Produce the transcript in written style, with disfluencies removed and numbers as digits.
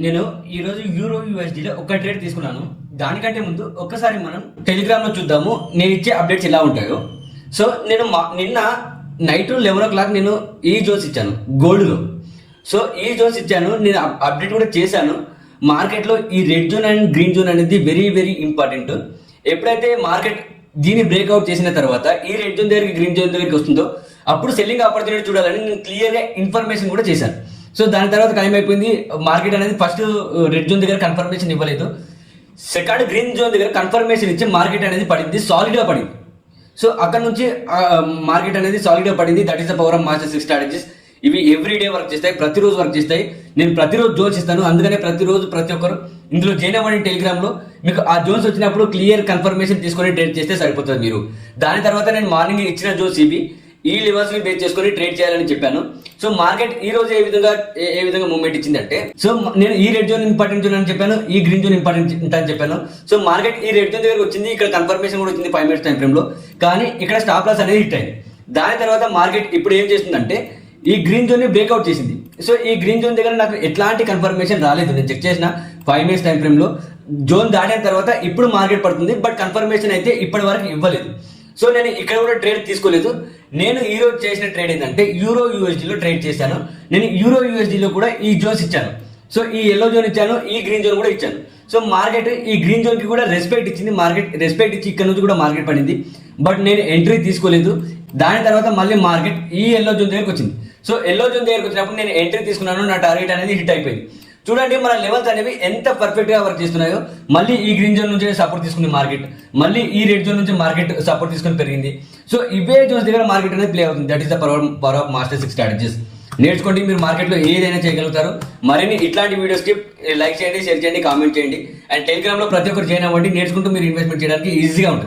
నేను ఈరోజు యూరో యూఎస్డీలో ఒక ట్రేడ్ తీసుకున్నాను. దానికంటే ముందు ఒక్కసారి మనం టెలిగ్రామ్లో చూద్దాము నేను ఇచ్చే అప్డేట్స్ ఎలా ఉంటాయో. సో నేను నిన్న నైట్ 11 నేను ఈ జోన్స్ ఇచ్చాను గోల్డ్లో. సో ఈ జోన్స్ ఇచ్చాను, నేను అప్డేట్ కూడా చేశాను. మార్కెట్లో ఈ red zone and green zone అనేది వెరీ వెరీ ఇంపార్టెంట్. ఎప్పుడైతే మార్కెట్ దీన్ని బ్రేక్అవుట్ చేసిన తర్వాత ఈ రెడ్ జోన్ దగ్గరికి గ్రీన్ జోన్ దగ్గరికి వస్తుందో అప్పుడు సెల్లింగ్ ఆపర్చునిటీ చూడాలని నేను క్లియర్గా ఇన్ఫర్మేషన్ కూడా చేశాను. సో దాని తర్వాత టైం అయిపోయింది. మార్కెట్ అనేది ఫస్ట్ రెడ్ జోన్ దగ్గర కన్ఫర్మేషన్ ఇవ్వలేదు, సెకండ్ గ్రీన్ జోన్ దగ్గర కన్ఫర్మేషన్ ఇచ్చి మార్కెట్ అనేది పడింది, సాలిడ్గా పడింది. సో అక్కడ నుంచి మార్కెట్ అనేది సాలిడ్గా పడింది. That is the power of master 6 strategies. ఇవి ఎవ్రీడే వర్క్ చేస్తాయి, ప్రతిరోజు వర్క్ చేస్తాయి. నేను ప్రతిరోజు జోన్స్ ఇస్తాను, అందుకనే ప్రతిరోజు ప్రతి ఒక్కరు ఇందులో జాయిన్ అవ్వండి టెలిగ్రామ్లో. మీకు ఆ జోన్స్ వచ్చినప్పుడు క్లియర్ కన్ఫర్మేషన్ తీసుకొని ట్రేడ్ చేస్తే సరిపోతుంది మీరు. దాని తర్వాత నేను మార్నింగ్ ఇచ్చిన జోన్స్ ఇవి, ఈ లెవెల్స్ ని బేస్ చేసుకొని ట్రేడ్ చేయాలని చెప్పాను. సో మార్కెట్ ఈ రోజు ఏ విధంగా మూవ్మెంట్ ఇచ్చిందంటే, సో నేను ఈ రెడ్ జోన్ ఇంపార్టెంట్ జోన్ అని చెప్పాను, ఈ గ్రీన్ జోన్ ఇంపార్టెంట్ అని చెప్పాను. సో మార్కెట్ ఈ రెడ్ జోన్ దగ్గరకు వచ్చింది, ఇక్కడ కన్ఫర్మేషన్ కూడా వచ్చింది 5 మినిట్స్ టైం ఫ్రేమ్ లో, కానీ ఇక్కడ స్టాప్ లాస్ అనేది హిట్ అయింది. దాని తర్వాత మార్కెట్ ఇప్పుడు ఏం చేస్తుందంటే ఈ గ్రీన్ జోన్ ని బ్రేక్అవుట్ చేసింది. సో ఈ గ్రీన్ జోన్ దగ్గర నాకు ఎట్లాంటి కన్ఫర్మేషన్ రాలేదు. నేను చెక్ చేసిన 5 మినిట్స్ టైం ఫ్రేమ్ లో జోన్ దాటిన తర్వాత ఇప్పుడు మార్కెట్ పడుతుంది, బట్ కన్ఫర్మేషన్ అయితే ఇప్పటి వరకు ఇవ్వలేదు. సో నేను ఇక్కడ కూడా ట్రేడ్ తీసుకోలేదు. నేను ఈ రోజు చేసిన ట్రేడ్ ఏంటంటే యూరో యూఎస్డీలో ట్రేడ్ చేశాను. నేను యూరో యూఎస్డీలో కూడా ఈ జోన్స్ ఇచ్చాను. సో ఈ ఎల్లో జోన్ ఇచ్చాను, ఈ గ్రీన్ జోన్ కూడా ఇచ్చాను. సో మార్కెట్ ఈ గ్రీన్ జోన్ కి కూడా రెస్పెక్ట్ ఇచ్చింది. మార్కెట్ రెస్పెక్ట్ ఇచ్చి ఇక్కడ నుంచి కూడా మార్కెట్ పడింది, బట్ నేను ఎంట్రీ తీసుకోలేదు. దాని తర్వాత మళ్ళీ మార్కెట్ ఈ ఎల్లో జోన్ దగ్గరకు వచ్చింది. సో ఎల్లో జోన్ దగ్గరకు వచ్చినప్పుడు నేను ఎంట్రీ తీసుకున్నాను, నా టార్గెట్ అనేది హిట్ అయిపోయింది. చూడండి మన లెవెల్స్ అనేవి ఎంత పర్ఫెక్ట్ గా వర్క్ చేస్తున్నాయో. మళ్ళీ ఈ గ్రీన్ జోన్ నుంచి సపోర్ట్ తీసుకుని మార్కెట్, మళ్ళీ ఈ రెడ్ జోన్ నుంచి మార్కెట్ సపోర్ట్ తీసుకుని పెరిగింది. సో ఇవే జోన్స్ దగ్గర మార్కెట్ అనేది ప్లే అవుతుంది. That is the power of master 6 strategies. నేర్చుకోండి, మీరు మార్కెట్లో ఏదైనా చేయగలుగుతారు. మరిన్ని ఇట్లాంటి వీడియోస్కి లైక్ చేయండి, షేర్ చేయండి, కామెంట్ చేయండి. అండ్ టెలిగ్రామ్లో ప్రతి ఒక్కరు జాయిన్ అవ్వండి. నేర్చుకుంటూ మీరు ఇన్వెస్ట్మెంట్ చేయడానికి ఈజీగా ఉంటుంది.